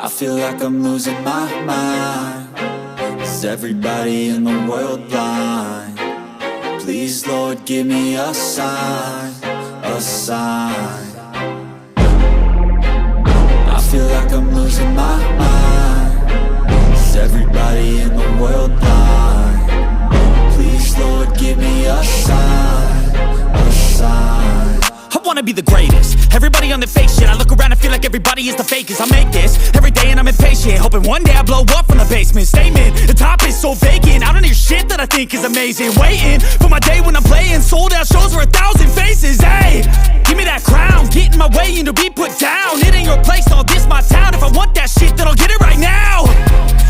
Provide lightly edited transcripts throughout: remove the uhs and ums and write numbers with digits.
I feel like I'm losing my mind. Is everybody in the world blind? Please, Lord, give me a sign, a sign. I feel like I'm losing my mind. Is everybody in the world blind? Please, Lord, give me a sign, a sign. I wanna be the greatest. Everybody on the fake shit. I look around and feel like everybody is the fakest. I make this every day and I'm impatient, hoping one day I blow up from the basement. Statement, the top is so vacant. I don't hear shit that I think is amazing. Waiting for my day when I'm playing sold out shows for 1,000 faces. Hey, give me that crown, get in my way and to be put down. It ain't your place, no, this my town. If I want that shit, then I'll get it right now.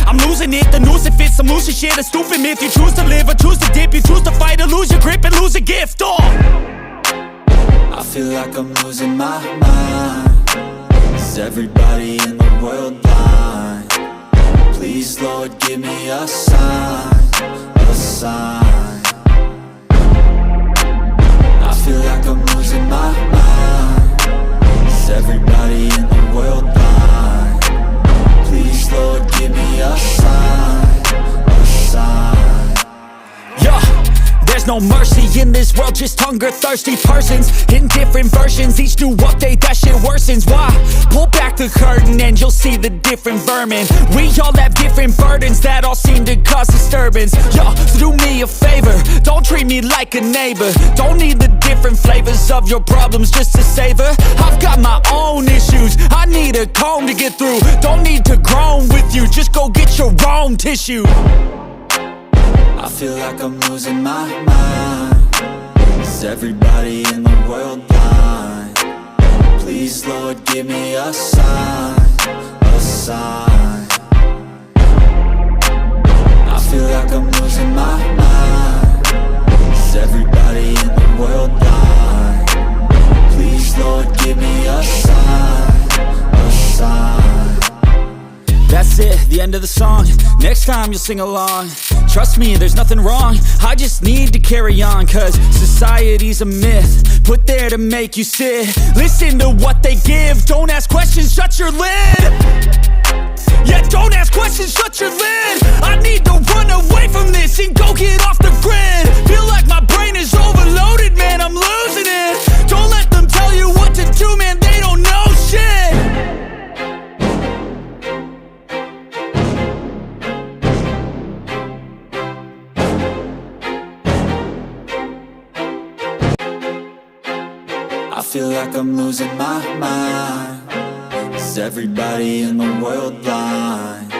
I'm losing it, the noose it fits, some losing shit, a stupid myth. You choose to live or choose to dip, you choose to fight or lose your grip and lose a gift. I feel like I'm losing my mind. Is everybody in the world blind? Please, Lord, give me a sign, a sign. I feel like I'm losing my mind. Is everybody in the world blind? Please, Lord, give me a sign, a sign. Yeah. There's no mercy in this world, just hunger-thirsty persons in different versions. Each new update, that shit worsens. Why? Pull back the curtain and you'll see the different vermin. We all have different burdens that all seem to cause disturbance. Yo, so do me a favor, don't treat me like a neighbor. Don't need the different flavors of your problems just to savor. I've got my own issues, I need a comb to get through. Don't need to groan with you, just go get your own tissue. I feel like I'm losing my mind. Is everybody in the world blind? Please, Lord, give me a sign, a sign. I feel like I'm losing my mind. Is everybody in the world blind? Please, Lord, give me a sign, a sign. That's it, the end of the song. Next time you'll sing along. Trust me, there's nothing wrong. I just need to carry on, cause society's a myth put there to make you sit. Listen to what they give. Don't ask questions, shut your lid. Yeah, don't ask questions, shut your lid. I need to run away from this and go get off the grid. Feel like my brain is overloaded, man, I'm losing it. Don't let them tell you what to do, man, they don't know shit. I feel like I'm losing my mind. Is everybody in the world blind?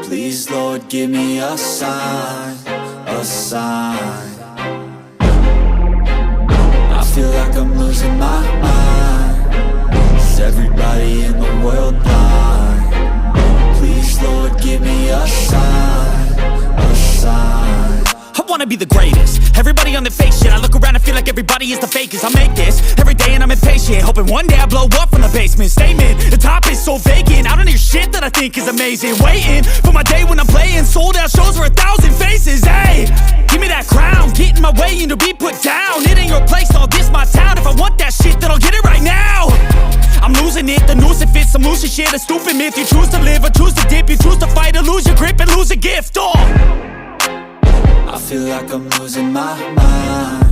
Please, Lord, give me a sign, a sign. I feel like I'm losing my mind. Is everybody in the world blind? Please, Lord, give me a sign, a sign. I wanna be the greatest. Everybody on the fake shit. I look around and feel like everybody is the fakest. I make this every day and I'm impatient, hoping one day I blow up from the basement. Statement, the top is so vacant. I don't hear shit that I think is amazing. Waiting for my day when I'm playing sold out shows for 1,000 faces. Hey, give me that crown, get in my way and to be put down. It ain't your place, no, this my town. If I want that shit, then I'll get it right now. I'm losing it, the noose it fits, some losing shit, a stupid myth. You choose to live or choose to dip, you choose to fight or lose your grip and lose a gift. I feel like I'm losing my mind.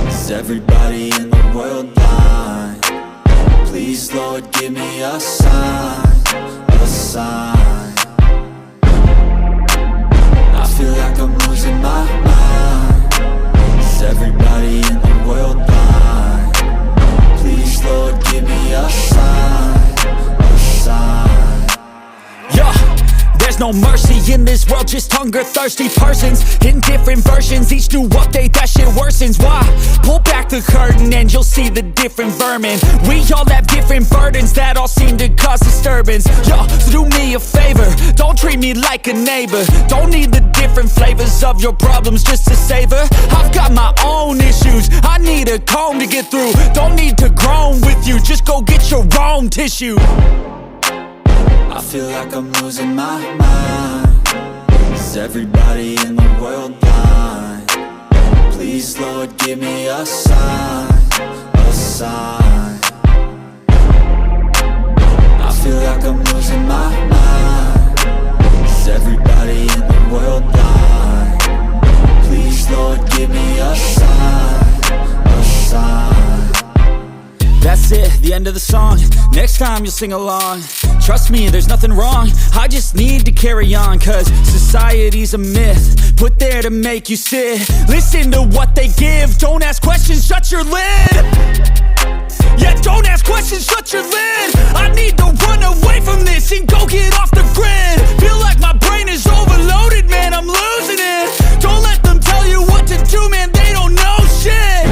Is everybody in the world blind? Please, Lord, give me a sign, a sign. I feel like I'm losing my mind. Is everybody in the world blind? Please, Lord, give me a sign, a sign. Yeah. There's no mercy in this world, just hunger-thirsty persons in different versions. Each new update, that shit worsens. Why? Pull back the curtain and you'll see the different vermin. We all have different burdens that all seem to cause disturbance. Yo, so do me a favor, don't treat me like a neighbor. Don't need the different flavors of your problems just to savor. I've got my own issues, I need a comb to get through. Don't need to groan with you, just go get your own tissue. I feel like I'm losing my mind. Is everybody in the world blind? Please, Lord, give me a sign, a sign. I feel like like I'm losing my mind. Is everybody in the world blind? Please, Lord, give me a sign, a sign. That's it, the end of the song. Next time you'll sing along. Trust me, there's nothing wrong. I just need to carry on, cause society's a myth put there to make you sit. Listen to what they give. Don't ask questions, shut your lid. Yeah, don't ask questions, shut your lid. I need to run away from this and go get off the grid. Feel like my brain is overloaded, man, I'm losing it. Don't let them tell you what to do, man, they don't know shit.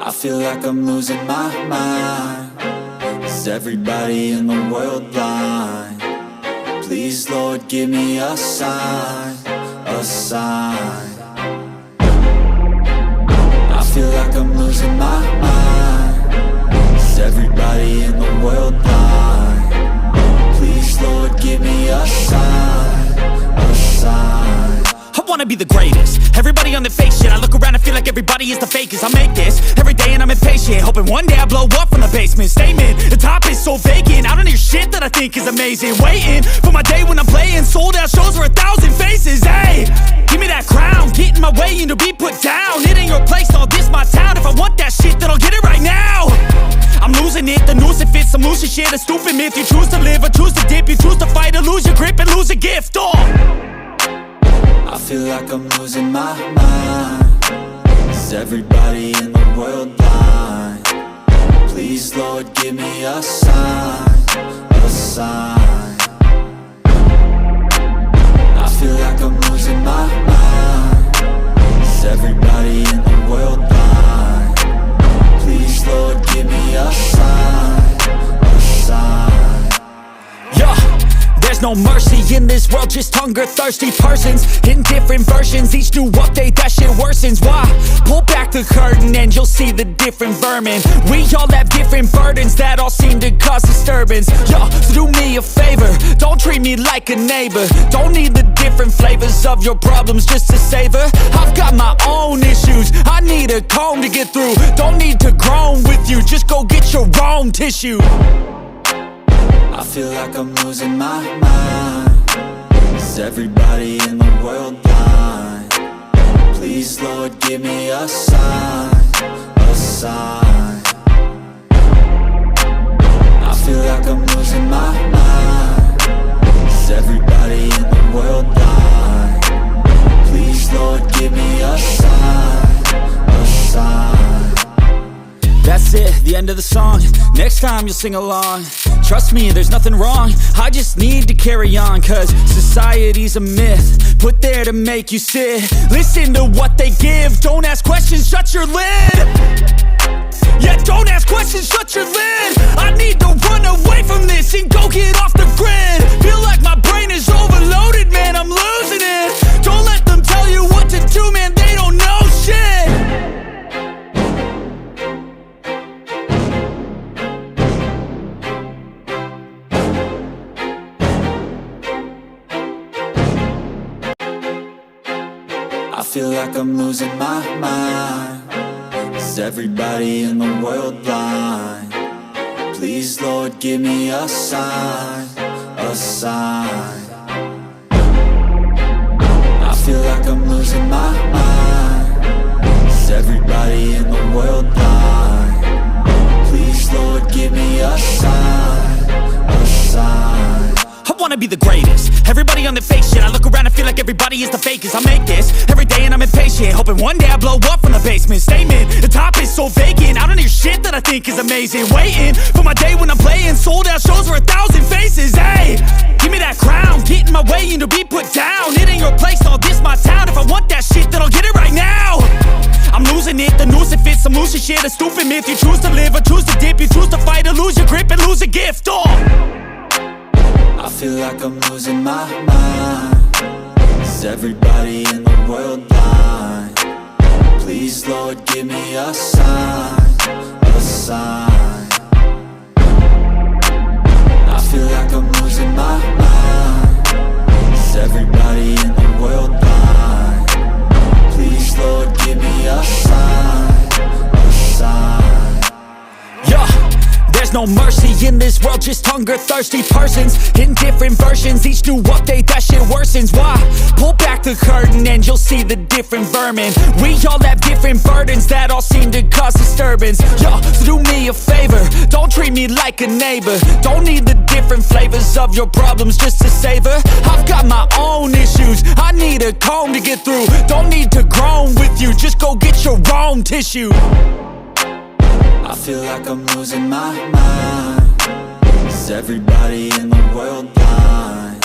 I feel like I'm losing my mind. Is everybody in the world blind? Please, Lord, give me a sign, a sign. I feel like I'm losing my mind. Is everybody in the world blind? Please, Lord, give me a sign, a sign. I wanna be the greatest. Everybody on the fake shit. I look around and feel like everybody is the fakest. I make this every day and I'm impatient, hoping one day I blow up from the basement. Statement, the top is so vacant. I don't hear shit that I think is amazing. Waiting for my day when I'm playing sold out shows for 1,000 faces. Hey, give me that crown, get in my way and to be put down. It ain't your place, all this my town. If I want that shit, then I'll get it right now. I'm losing it, the noose it fits, some losing shit. A stupid myth, you choose to live or choose to dip. You choose to fight or lose your grip and lose a gift. I feel like I'm losing my mind. Is everybody in the world blind? Please, Lord, give me a sign, a sign. I feel like I'm losing my mind. Is everybody in the world blind? Please, Lord, give me a sign, a sign. Yeah, there's no mercy in this world, just hunger-thirsty persons in different versions. Each new update, that shit worsens. Why? Pull back the curtain and you'll see the different vermin. We all have different burdens that all seem to cause disturbance. Yo, so do me a favor, don't treat me like a neighbor. Don't need the different flavors of your problems just to savor. I've got my own issues, I need a comb to get through. Don't need to groan with you, just go get your own tissue. I feel like I'm losing my mind. Is everybody in the world blind? Please, Lord, give me a sign, a sign. I feel like I'm losing my mind. Is everybody in the world blind? Please, Lord, give me a sign, a sign. That's it, the end of the song. Next time you'll sing along. Trust me, there's nothing wrong. I just need to carry on, cause society's a myth put there to make you sit. Listen to what they give. Don't ask questions, shut your lid. Yeah, don't ask questions, shut your lid. I need to run away from this and go get off the grid. Feel like my brain is overloaded, man, I'm losing it. Don't let them tell you what to do, man, they don't know shit. I feel like I'm losing my mind. Is everybody in the world blind? Please, Lord, give me a sign, a sign. I feel like I'm losing my mind. Is everybody in the world blind? Please, Lord, give me a sign, a sign. I wanna be the greatest. Everybody on the fake shit. I look around and feel like everybody is the fakest. I make this every day and I'm impatient, hoping one day I blow up from the basement. Statement, the top is so vacant. I don't hear shit that I think is amazing. Waiting for my day when I'm playing sold out shows for 1,000 faces. Hey, give me that crown, get in my way and to be put down. It ain't your place, all this my town. If I want that shit, then I'll get it right now. I'm losing it, the noose it fits, some losing shit. A stupid myth, you choose to live or choose to dip. You choose to fight or lose your grip and lose a gift. I feel like I'm losing my mind. Is everybody in the world blind? Please, Lord, give me a sign, a sign. I feel like I'm losing my mind. Is no mercy in this world, just hunger-thirsty persons in different versions, each new update, that shit worsens. Why? Pull back the curtain and you'll see the different vermin. We all have different burdens that all seem to cause disturbance. Yo, so do me a favor, don't treat me like a neighbor. Don't need the different flavors of your problems just to savor. I've got my own issues, I need a comb to get through. Don't need to groan with you, just go get your own tissue. I feel like I'm losing my mind. Is everybody in the world blind?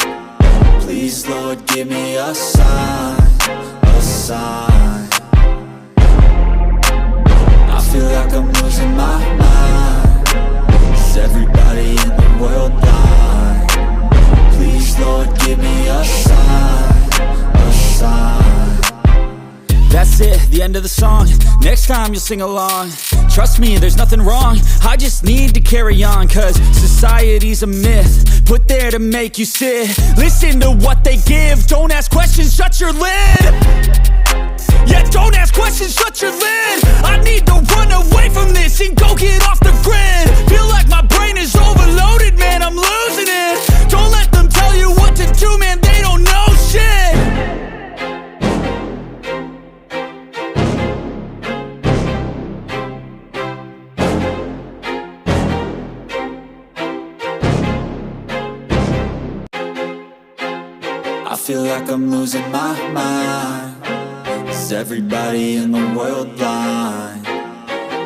Please, Lord, give me a sign, a sign. I feel like I'm losing my mind. Is everybody in the world blind? Please, Lord, give me a sign, a sign. That's it, the end of the song. Next time you'll sing along. Trust me, there's nothing wrong, I just need to carry on. Cause society's a myth, put there to make you sit. Listen to what they give, don't ask questions, shut your lid. Yeah, don't ask questions, shut your lid. I need to run away from this and go get off the grid. Feel like my brain is overloaded, man, I'm losing it. Don't let them tell you what to do, man, they don't know shit. I feel like I'm losing my mind. Is everybody in the world blind?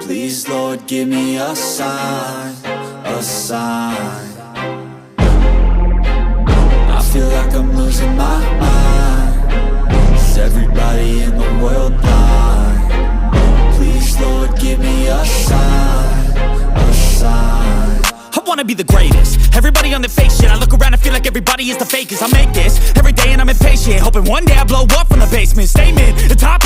Please, Lord, give me a sign, a sign. I feel like I'm losing my mind. Is everybody in the world blind? Please, Lord, give me a sign, a sign. I wanna be the greatest. Everybody on the fake shit, I look around and feel like everybody is the fakest. I make this every day and I'm impatient, hoping one day I blow up from the basement. Statement, the top